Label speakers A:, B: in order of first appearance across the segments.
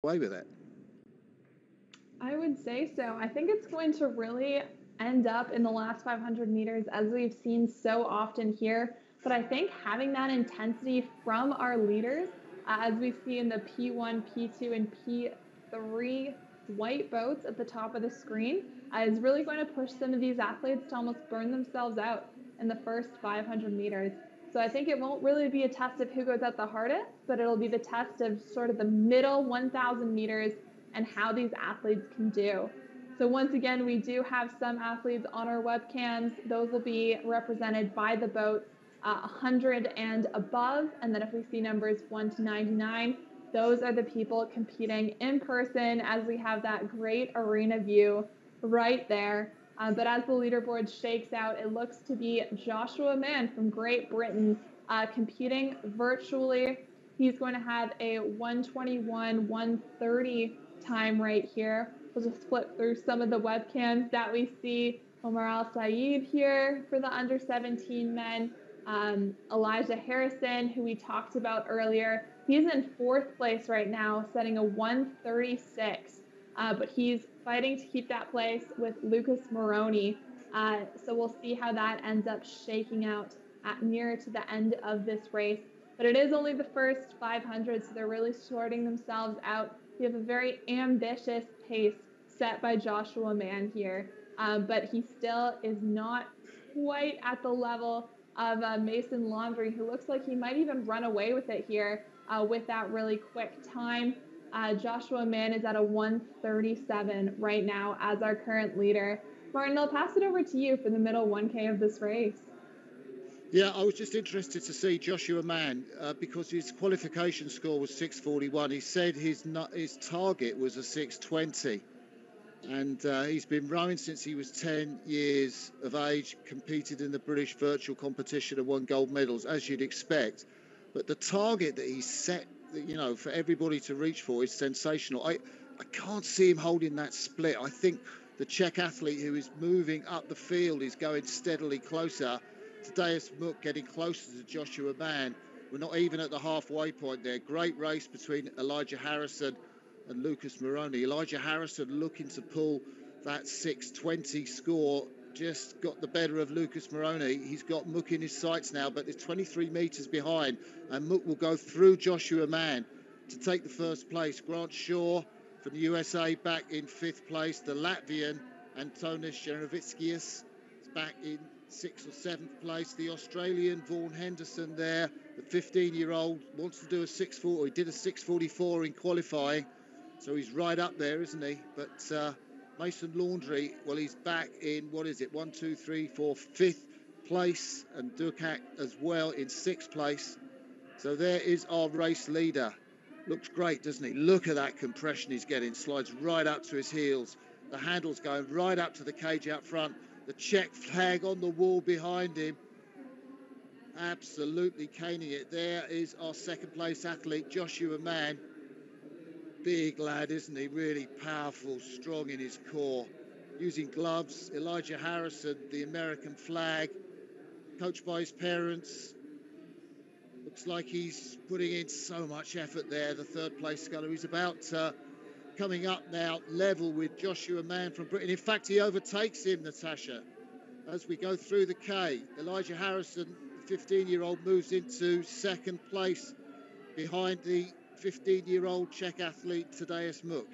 A: away with it?
B: I would say so. I think it's going to really end up in the last 500 meters, as we've seen so often here. But I think having that intensity from our leaders, as we see in the P1, P2, and P3 white boats at the top of the screen, is really going to push some of these athletes to almost burn themselves out in the first 500 meters. So I think it won't really be a test of who goes out the hardest, but it'll be the test of sort of the middle 1,000 meters and how these athletes can do. So once again, we do have some athletes on our webcams. Those will be represented by the boats 100 and above. And then if we see numbers 1 to 99, those are the people competing in person, as we have that great arena view right there. But as the leaderboard shakes out, it looks to be Joshua Mann from Great Britain competing virtually. He's going to have a 1:21, 1:30 time right here. We'll just flip through some of the webcams that we see. Omar Al-Saeed here for the under 17 men. Elijah Harrison, who we talked about earlier, he's in 4th place right now, setting a 1:36. But he's fighting to keep that place with Lucas Moroney. So we'll see how that ends up shaking out nearer to the end of this race. But it is only the first 500, so they're really sorting themselves out. We have a very ambitious pace set by Joshua Mann here, but he still is not quite at the level of Mason Laundrie, who looks like he might even run away with it here with that really quick time. Joshua Mann is at a 1:37 right now as our current leader. Martin, I'll pass it over to you for the middle 1K of this race.
A: Yeah, I was just interested to see Joshua Mann because his qualification score was 6:41. He said his target was a 6:20. And he's been rowing since he was 10 years of age, competed in the British virtual competition and won gold medals, as you'd expect. But the target that he set, you know, for everybody to reach for is sensational. I can't see him holding that split. I think the Czech athlete who is moving up the field is going steadily closer. Tadeusz Muk getting closer to Joshua Mann. We're not even at the halfway point there. Great race between Elijah Harrison and Lucas Moroney. Elijah Harrison looking to pull that 6:20 score, just got the better of Lucas Moroney. He's got Muk in his sights now, but it's 23 metres behind, and Muk will go through Joshua Mann to take the first place. Grant Shaw from the USA back in 5th place. The Latvian Antonis Jerovickius is back in 6th or 7th place. The Australian Vaughan Henderson there, the 15-year-old, wants to do a 6:40. He did a 6:44 in qualifying. So he's right up there, isn't he? But Mason Laundrie, well, he's back in, 1, 2, 3, 4, 5th place. And Dukak as well in 6th place. So there is our race leader. Looks great, doesn't he? Look at that compression he's getting. Slides right up to his heels. The handle's going right up to the cage out front. The Czech flag on the wall behind him. Absolutely caning it. There is our 2nd place athlete, Joshua Mann. Big lad, isn't he? Really powerful, strong in his core. Using gloves. Elijah Harrison, the American flag, coached by his parents. Looks like he's putting in so much effort there, the 3rd place sculler. He's about coming up now, level with Joshua Mann from Britain. In fact, he overtakes him, Natasha, as we go through the K. Elijah Harrison, the 15-year-old, moves into 2nd place behind the 15-year-old Czech athlete Tadeusz Muk.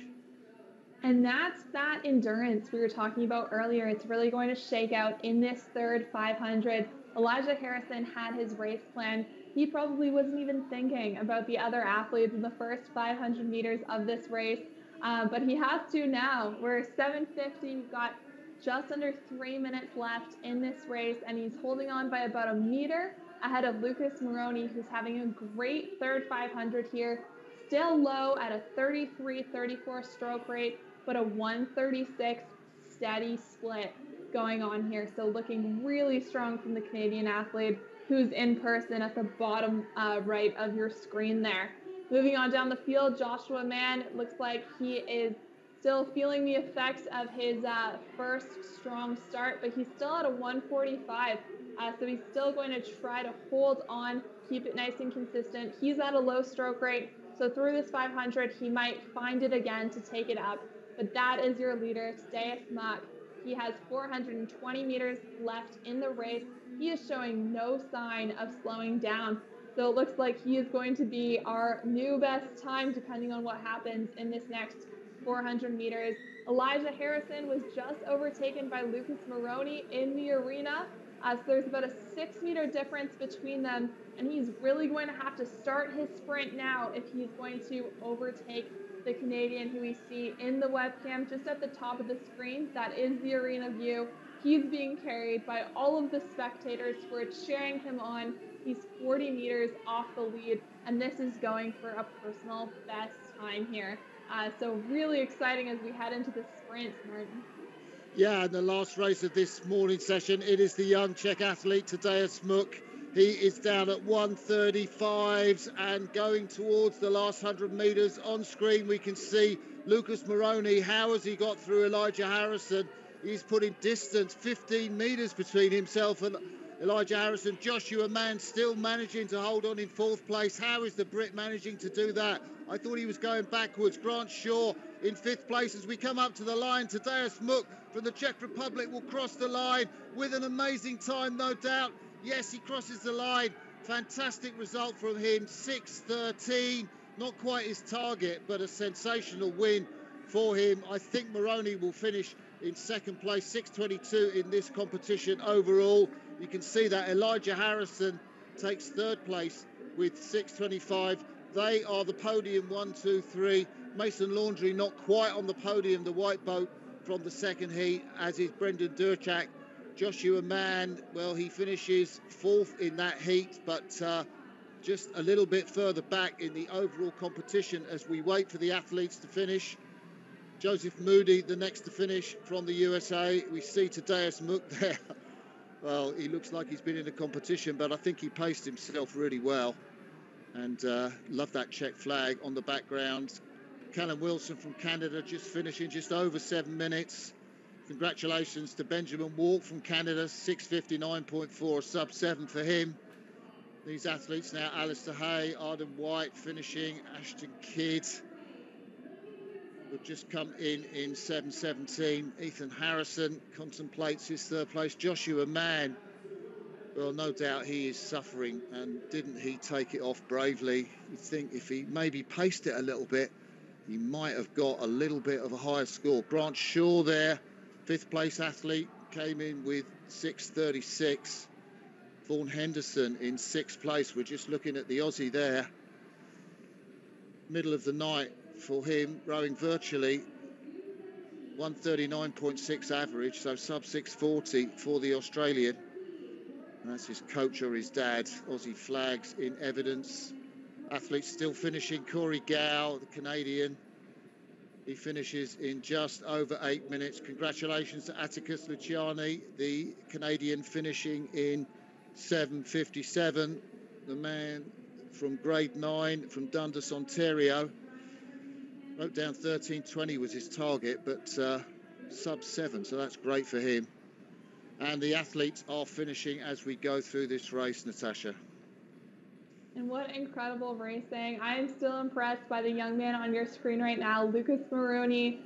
B: And that's that endurance we were talking about earlier. It's really going to shake out in this third 500. Elijah Harrison had his race plan. He probably wasn't even thinking about the other athletes in the first 500 meters of this race, but he has to now. We're 7:50. We've got just under 3 minutes left in this race, and he's holding on by about a meter ahead of Lucas Moroney, who's having a great third 500 here. Still low at a 33-34 stroke rate, but a 1:36 steady split going on here. So looking really strong from the Canadian athlete, who's in person at the bottom right of your screen there. Moving on down the field, Joshua Mann, looks like he is still feeling the effects of his first strong start, but he's still at a 1:45. So he's still going to try to hold on, keep it nice and consistent. He's at a low stroke rate, So through this 500, he might find it again to take it up. But that is your leader, Tadeusz Muck. He has 420 meters left in the race. He is showing no sign of slowing down. So it looks like he is going to be our new best time, depending on what happens in this next 400 meters. Elijah Harrison was just overtaken by Lucas Moroney in the arena. So there's about a 6-meter difference between them, and he's really going to have to start his sprint now if he's going to overtake the Canadian who we see in the webcam just at the top of the screen. That is the arena view. He's being carried by all of the spectators who are cheering him on. He's 40 meters off the lead, and this is going for a personal best time here. So really exciting as we head into the sprint, Martin.
A: Yeah, and the last race of this morning session, it is the young Czech athlete, Tadeusz Muck. He is down at 1:35s and going towards the last 100 metres. On screen, we can see Lucas Moroney. How has he got through Elijah Harrison? He's putting distance, 15 metres between himself and Elijah Harrison. Joshua Mann still managing to hold on in 4th place. How is the Brit managing to do that? I thought he was going backwards. Grant Shaw in 5th place as we come up to the line. Tadeusz Muck from the Czech Republic will cross the line with an amazing time, no doubt. Yes, he crosses the line. Fantastic result from him. 6:13. Not quite his target, but a sensational win for him. I think Moroney will finish in 2nd place. 6:22 in this competition overall. You can see that Elijah Harrison takes 3rd place with 6:25. They are the podium 1, 2, 3. Mason Laundry not quite on the podium, the white boat from the 2nd heat, as is Brendan Durchak. Joshua Mann, well, he finishes 4th in that heat, but just a little bit further back in the overall competition as we wait for the athletes to finish. Joseph Moody, the next to finish from the USA. We see Tadeusz Muck there. Well, he looks like he's been in a competition, but I think he paced himself really well. And love that Czech flag on the background. Callum Wilson from Canada just finishing just over 7 minutes. Congratulations to Benjamin Walk from Canada, 6:59.4, sub 7 for him. These athletes now, Alistair Hay, Arden White finishing, Ashton Kidd would just come in 7:17. Ethan Harrison contemplates his 3rd place. Joshua Mann, well, no doubt he is suffering, and didn't he take it off bravely? You'd think if he maybe paced it a little bit, he might have got a little bit of a higher score. Grant Shaw there, 5th place athlete, came in with 6:36. Vaughan Henderson in 6th place. We're just looking at the Aussie there. Middle of the night for him, rowing virtually. 1:39.6 average, so sub 6:40 for the Australian. And that's his coach or his dad. Aussie flags in evidence. Athletes still finishing. Corey Gow, the Canadian. He finishes in just over 8 minutes. Congratulations to Atticus Luciani, the Canadian, finishing in 7:57. The man from grade 9 from Dundas, Ontario. Wrote down 13:20 was his target, but sub 7, so that's great for him. And the athletes are finishing as we go through this race, Natasha.
B: And what incredible racing. I am still impressed by the young man on your screen right now, Lucas Moroney.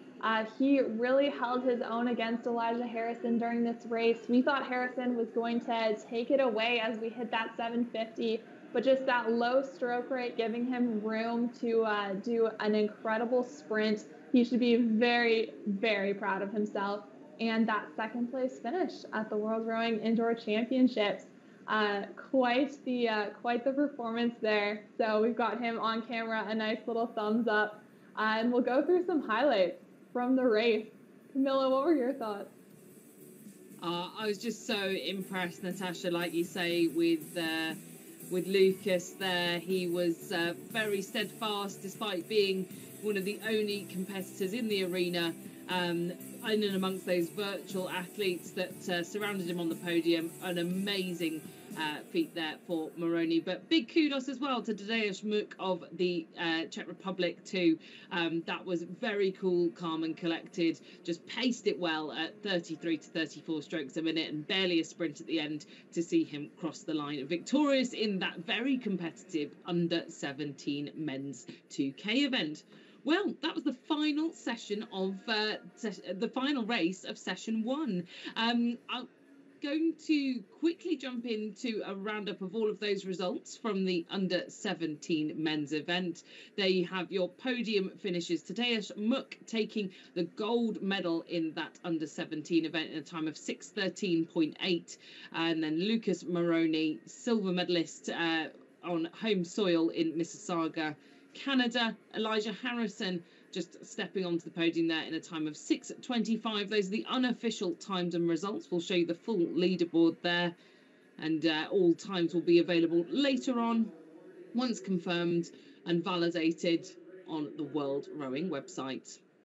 B: He really held his own against Elijah Harrison during this race. We thought Harrison was going to take it away as we hit that 7:50, but just that low stroke rate giving him room to do an incredible sprint. He should be very, very proud of himself. And that 2nd place finish at the World Rowing Indoor Championships. Quite the performance there. So we've got him on camera, a nice little thumbs up. And we'll go through some highlights from the race. Camilla, what were your thoughts?
C: I was just so impressed, Natasha, like you say, with Lucas there. He was very steadfast despite being one of the only competitors in the arena, in and amongst those virtual athletes that surrounded him on the podium. An amazing feat there for Moroni. But big kudos as well to Tadeusz Muk of the Czech Republic too. That was very cool, calm and collected, just paced it well at 33 to 34 strokes a minute, and barely a sprint at the end to see him cross the line victorious in that very competitive under 17 men's 2K event. Well, that was the final session of the final race of session 1. I'm going to quickly jump into a roundup of all of those results from the under 17 men's event. There you have your podium finishes. Tadeusz Muk taking the gold medal in that under 17 event in a time of 6:13.8, and then Lucas Moroni, silver medalist on home soil in Mississauga, Canada. Elijah Harrison just stepping onto the podium there in a time of 6:25. Those are the unofficial times and results. We'll show you the full leaderboard there, and all times will be available later on once confirmed and validated on the World Rowing website.